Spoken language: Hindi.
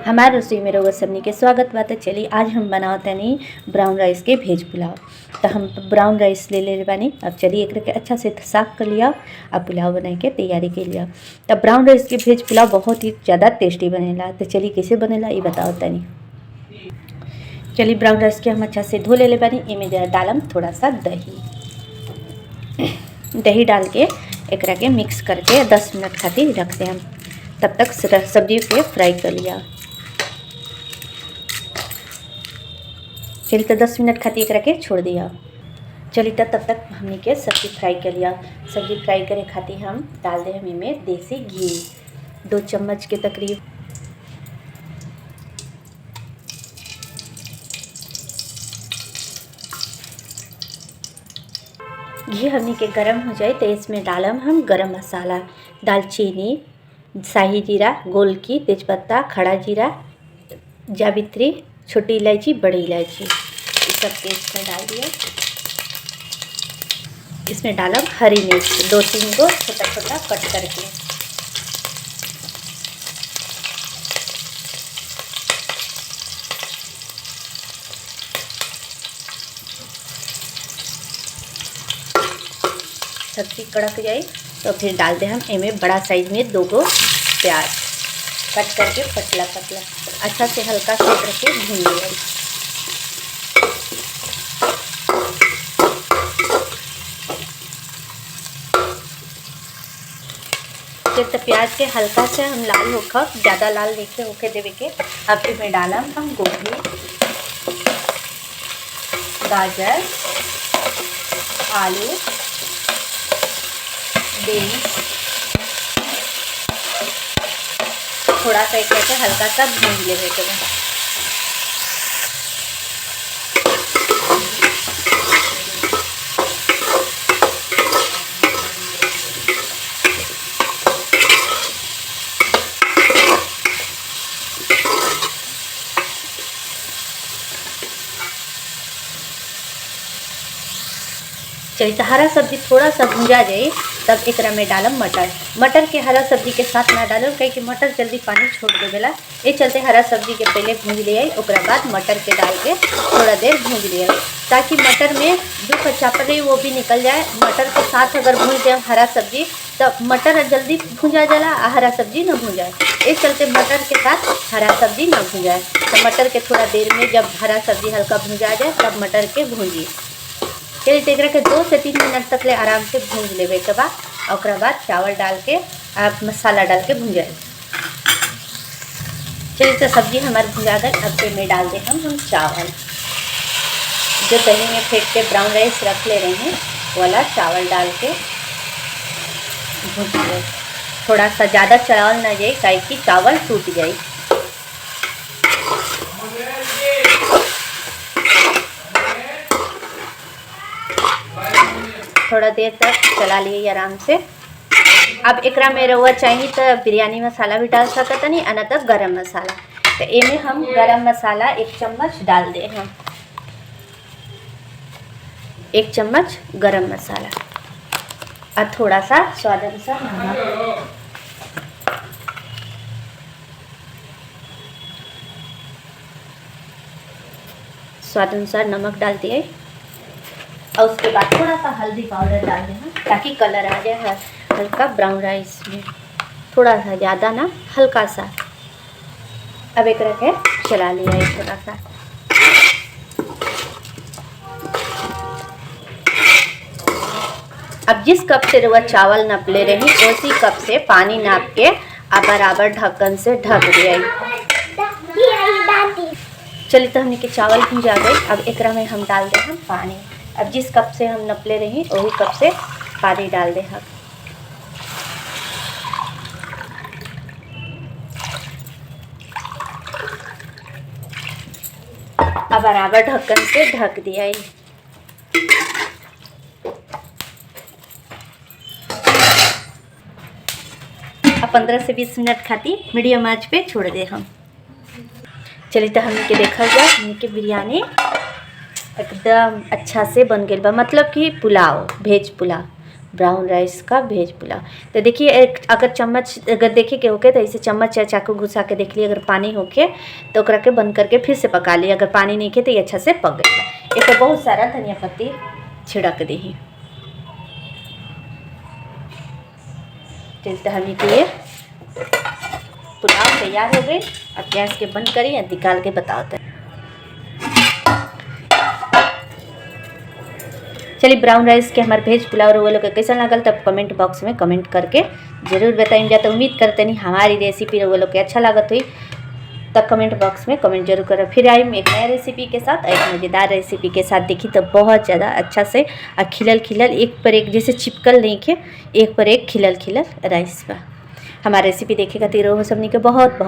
हमारे रसोई में रउआ सबनी के स्वागत बाटे। चली आज हम बनाओ तनी ब्राउन राइस के भेज पुलाव। तो हम ब्राउन राइस ले बानी। अब चलिए एक के अच्छा से साफ कर लिया। अब पुलाव बनाए के तैयारी के लिया। तब ब्राउन राइस के भेज पुलाव बहुत ही ज़्यादा टेस्टी बनेला। तो चलिए कैसे बनेला ये बताओ तनी। चलिए ब्राउन राइस के हम अच्छा से धो ले बानी। इमें जरा डालम थोड़ा सा दही डाल के एक के मिक्स करके 10 मिनट खातिर रख दे हम। तब तक सब्जी के फ्राई कर लिया। चलिए तो 10 मिनट खातिर एक के छोड़ दिया। चलिए तब तक हमने के सब्जी फ्राई कर लिया। सब्जी फ्राई करे खातिर हम डाल दे हम इमें देसी घी 2 चम्मच के तकरीब। घी हमने के गरम हो जाए तो इसमें डालम हम गरम मसाला, दालचीनी, शाही जीरा, गोलकी, तेजपत्ता, खड़ा जीरा, जावित्री, छोटी इलायची, बड़ी इलायची, ये सब के इसमें डाल दिया। इसमें डालम हरी मिर्च 2-3 को छोटा छोटा कट करके। सब्जी कड़क जाए तो फिर डाल दे हम इमें बड़ा साइज में 2 गो प्याज कट करके पतला पतला अच्छा से हल्का से करके भून लिया। जब तक प्याज के हल्का से हम लाल होकर ज़्यादा लाल देखे होके देवे के। अब इसमें डाला हम गोभी, गाजर, आलू, बीन्स, थोड़ा सा एक हल्का सा भून लेवे के। चलिए तो हरा सब्जी थोड़ा सा भुंजा जाए तब एक में डालम मटर के हरा सब्जी के साथ ना डालम कहीं कि मटर जल्दी पानी छोड़ देवेला। ये चलते हरा सब्जी के पहले भूंज लिया। ओकरा बाद मटर के डाल के थोड़ा देर भूंज लिया ताकि मटर में जो कच्चापन है वो भी निकल जाए। मटर के साथ अगर भूंज जाए हरा सब्जी तब मटर जल्दी भूंजा जाला, हरा सब्जी न भूंजाए। इस चलते मटर के साथ हरा सब्जी न भूंजाए। तो मटर के थोड़ा देर में जब हरा सब्जी हल्का भूंजा जाए तब मटर के भूंजी। चलिए तेकरा के 2 से 3 मिनट तक ले आराम से भूंज लेवे के बाद ओकरा बाद चावल डाल के आप मसाला डाल के भूंजाए। चलिए तो सब्जी हमारे भुंजा गई। अब में डाल दे हम चावल जो दही में फेंट के ब्राउन राइस रख ले रहे हैं वाला चावल डाल के भूंज ले। थोड़ा सा ज़्यादा चावल ना जाए काहे कि चावल टूट जाए। थोड़ा देर तक चला लिए आराम से। अब एकरा में रउआ चाहिए तो बिरयानी मसाला भी डाल सकता नहीं, अना तो गरम मसाला। तो इमें हम गरम मसाला 1 चम्मच डाल दे हम। 1 चम्मच गरम मसाला और थोड़ा सा स्वाद अनुसार नमक। स्वाद अनुसार नमक डाल दिए और उसके बाद थोड़ा सा हल्दी पाउडर डाल देना ताकि कलर आ जाए हल्का ब्राउन राइस में। थोड़ा सा ज़्यादा ना, हल्का सा। अब एक रखे चला लिया है थोड़ा सा। अब जिस कप से रउआ चावल नाप ले रही उसी कप से पानी नाप के बराबर ढक्कन से ढक दिया। चलिए तो हमने के चावल भुंजा गए। अब एकरा में हम डाल दे हम पानी। अब जिस कप से हम नपले रही वही कप से पानी डाल दे हम। अब बराबर ढक्कन से ढक दिया। 15 से 20 मिनट खातिर मीडियम आंच पे छोड़ दे हम। चलिए तो हमने के देखा जाए हमने के बिरयानी एकदम अच्छा से बन गई बा। मतलब कि पुलाव, भेज पुलाव ब्राउन राइस का भेज पुलाव। तो देखिए अगर चम्मच अगर देखे के होके तो ऐसे चम्मच या चाकू घुसा के देख लिए, अगर पानी होके तो ओकरा के बंद करके फिर से पका लिए, अगर पानी नहीं खे तो ये अच्छा से पक गया। एक बहुत सारा धनिया पत्ती छिड़क दी। चलते हम ये पुलाव तैयार हो गई। अब गैस के बंद करिए, निकाल के बताते हैं। चलिए ब्राउन राइस के हमारे भेज पुलाव वो लोग कैसा लगल तब कमेंट बॉक्स में कमेंट करके जरूर बताइए। तो उम्मीद करते नहीं हमारी रेसिपी वो लोग के अच्छा लागत हुई, तब कमेंट बॉक्स में कमेंट जरूर करें। फिर आई एक नया रेसिपी के साथ, एक मज़ेदार रेसिपी के साथ। देखी तो बहुत ज़्यादा अच्छा से और खिलल खिलल एक पर एक जैसे चिपकल नहीं खे, एक पर एक खिलल खिलल राइस बा। हमारा रेसिपी देखेगा तीरों सबनी के बहुत बहुत